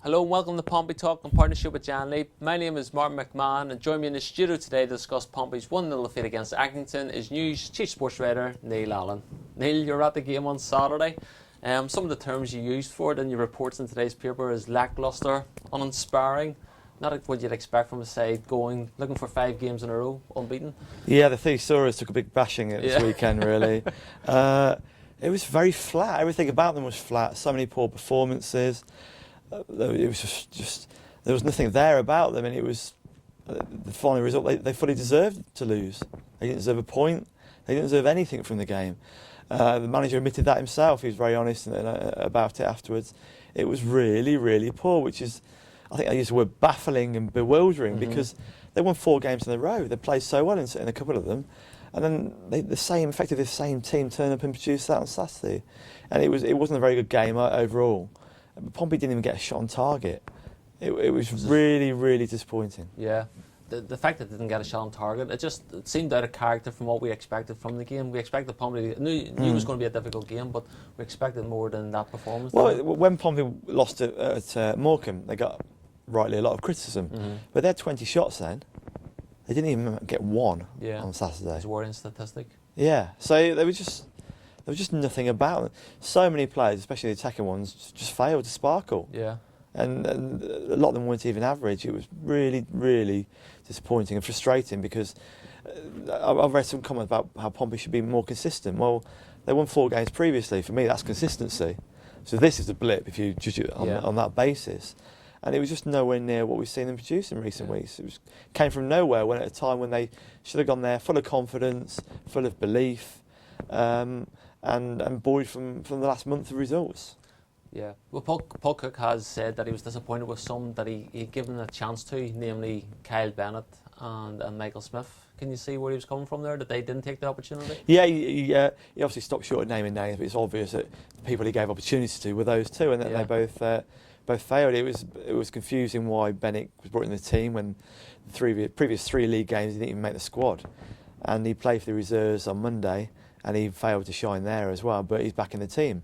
Hello and welcome to Pompey Talk in partnership with Jan Lee. My name is Martin McMahon and join me in the studio today to discuss Pompey's 1-0 defeat against Accrington is News Chief Sports Writer Neil Allen. Neil, you're at the game on Saturday. Some of the terms you used for it in your reports in today's paper is lacklustre, uninspiring, not what you'd expect from a side looking for 5 games in a row, unbeaten. Yeah, the Thesaurus took a big bashing this weekend, really. It was very flat. Everything about them was flat. So many poor performances. It was just there was nothing there about them, and it was the final result. They fully deserved to lose. They didn't deserve a point. They didn't deserve anything from the game. The manager admitted that himself. He was very honest about it afterwards. It was really, really poor, which is, I think I used the word baffling and bewildering, because they won 4 games in a row. They played so well in a couple of them, and then the same team turned up and produced that on Saturday, and it wasn't a very good game overall. Pompey didn't even get a shot on target. It was really, really disappointing. Yeah. The fact that they didn't get a shot on target, it seemed out of character from what we expected from the game. We expected Pompey, knew it was going to be a difficult game, but we expected more than that performance. Well, when Pompey lost at Morecambe, they got rightly a lot of criticism, but they had 20 shots then. They didn't even get one on Saturday. It's a worrying statistic. Yeah, so there was just nothing about them. So many players, especially the attacking ones, just failed to sparkle. Yeah. And a lot of them weren't even average. It was really, really disappointing and frustrating, because I've read some comments about how Pompey should be more consistent. Well, they won 4 games previously. For me, that's consistency. So this is a blip if you judge it on that basis. And it was just nowhere near what we've seen them produce in recent weeks. It came from nowhere, when at a time when they should have gone there full of confidence, full of belief, and buoyed from the last month of results. Yeah. Well, Paul Cook has said that he was disappointed with some that he'd given a chance to, namely Kyle Bennett and Michael Smith. Can you see where he was coming from there, that they didn't take the opportunity? Yeah, he obviously stopped short of naming names, but it's obvious that the people he gave opportunity to were those two, and that they both failed. It was confusing why Bennett was brought in the team when the previous 3 league games he didn't even make the squad, and he played for the reserves on Monday, and he failed to shine there as well, but he's back in the team.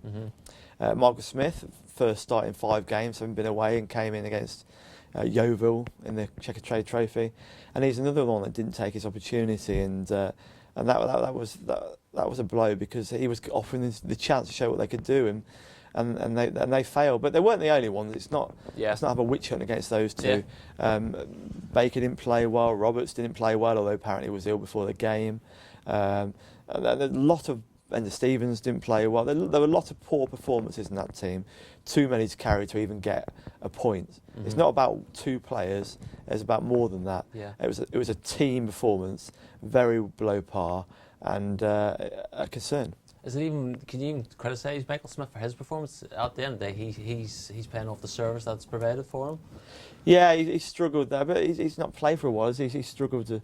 Michael Smith, first start in 5 games, having been away, and came in against Yeovil in the Checkatrade Trophy, and he's another one that didn't take his opportunity, and that was a blow, because he was offering the chance to show what they could do, and they failed. But they weren't the only ones. Let's not have a witch hunt against those two. Baker didn't play well. Roberts didn't play well, although apparently he was ill before the game. And a lot of Ender Stevens didn't play well. There were a lot of poor performances in that team. Too many to carry to even get a point. It's not about 2 players. It's about more than that. Yeah. It was a team performance, very below par, and a concern. Can you even criticise Michael Smith for his performance? At the end of the day, he's paying off the service that's provided for him. Yeah, he struggled there, but he's not played for a while. He struggled to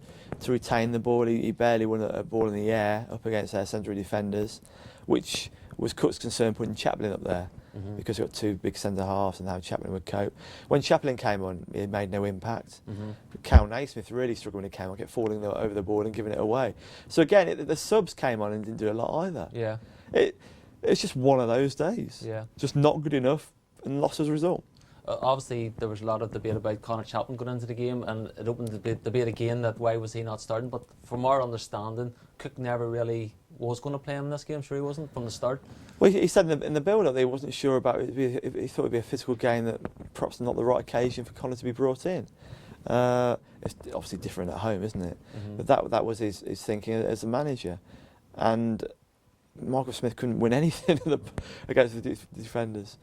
retain the ball. He barely won a ball in the air up against their central defenders, which was Cook's concern, putting Chaplin up there, because he got 2 big centre halves and how Chaplin would cope. When Chaplin came on, he made no impact. But Cal Naismith really struggled when he came on, kept falling over the ball and giving it away. So again, the subs came on and didn't do a lot either. Yeah. It's just one of those days. Yeah. Just not good enough, and lost as a result. Obviously, there was a lot of debate about Connor Chaplin going into the game, and it opened the debate again that why was he not starting. But from our understanding, Cook never really was going to play him in this game. Sure, he wasn't from the start. Well, he said in the build-up that he wasn't sure about it. He thought it would be a physical game, that perhaps not the right occasion for Connor to be brought in. It's obviously different at home, isn't it? But that was his thinking as a manager. And Michael Smith couldn't win anything against the defenders.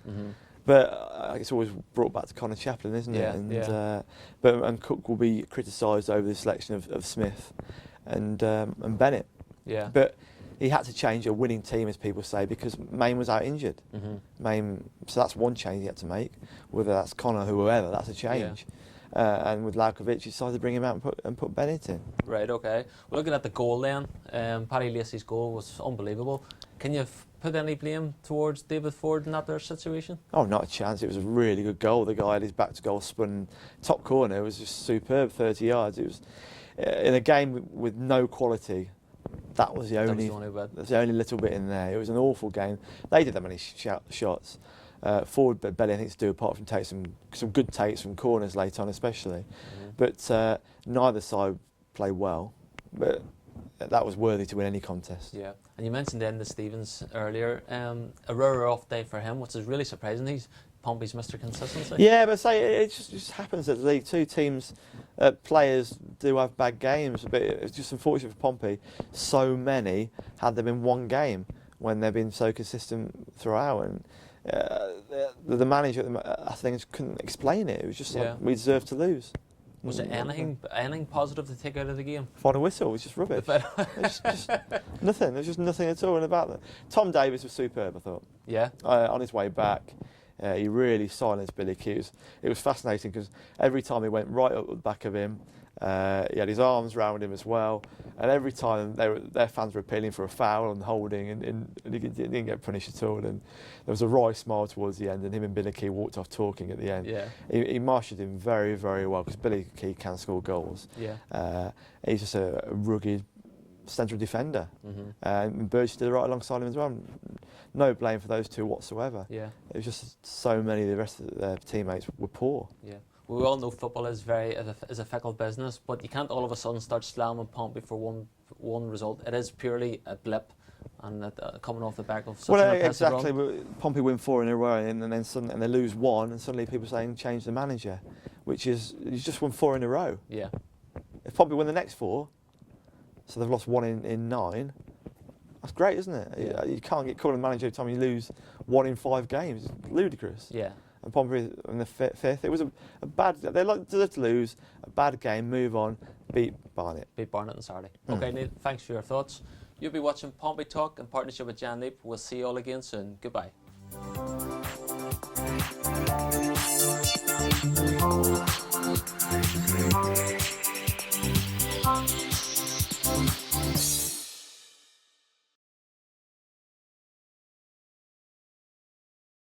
But it's always brought back to Connor Chaplin, isn't it? And Cook will be criticised over the selection of Smith and Bennett. Yeah. But he had to change a winning team, as people say, because Main was out injured. So that's one change he had to make. Whether that's Connor or whoever, that's a change. And with Laukovic, he decided to bring him out and put Bennett in. Right, okay. Well, looking at the goal then, Paddy Lacey's goal was unbelievable. Can you put any blame towards David Ford in that their situation? Oh, not a chance. It was a really good goal. The guy had his back to goal spun top corner. It was just superb, 30 yards. It was in a game with no quality. That was the only little bit in there. It was an awful game. They did that many shots. Forward barely anything to do apart from take some good takes from corners late on, especially. But neither side played well. But that was worthy to win any contest. Yeah, and you mentioned Enda Stevens earlier. A rare off day for him, which is really surprising. He's Pompey's Mr. Consistency. Yeah, but it just happens that the League Two teams, players do have bad games. But it's just unfortunate for Pompey. So many had them in one game when they've been so consistent throughout, and the manager, I think, just couldn't explain it. It was just like we deserved to lose. Was it anything positive to take out of the game? Final whistle was just rubbish. just nothing. There's just nothing at all about that. Tom Davies was superb, I thought. Yeah. On his way back, he really silenced Billy Q. It was fascinating because every time he went right up the back of him, he had his arms round him as well, and every time their fans were appealing for a foul and holding, and he didn't get punished at all. And there was a wry smile towards the end, and him and Billy Key walked off talking at the end. Yeah. He marshalled him very, very well because Billy Key can score goals. Yeah. He's just a rugged central defender, and Burgess did right alongside him as well. No blame for those two whatsoever. Yeah. It was just so many of the rest of their teammates were poor. Yeah. We all know football is a fickle business, but you can't all of a sudden start slamming Pompey for one result. It is purely a blip, and coming off the back of such an impressive run. Exactly. Pompey win 4 in a row, and then suddenly they lose 1, and suddenly people are saying change the manager, which is you just won 4 in a row. Yeah. If Pompey win the next 4, so they've lost 1 in 9. That's great, isn't it? Yeah. You can't get called a manager every time you lose 1 in 5 games. It's ludicrous. Yeah. And Pompey in the 5th. It was a bad. They deserved to lose. A bad game. Move on. Beat Barnet. Beat Barnet on Saturday. Okay, Neil. Thanks for your thoughts. You'll be watching Pompey Talk in partnership with Jan Leap. We'll see you all again soon. Goodbye.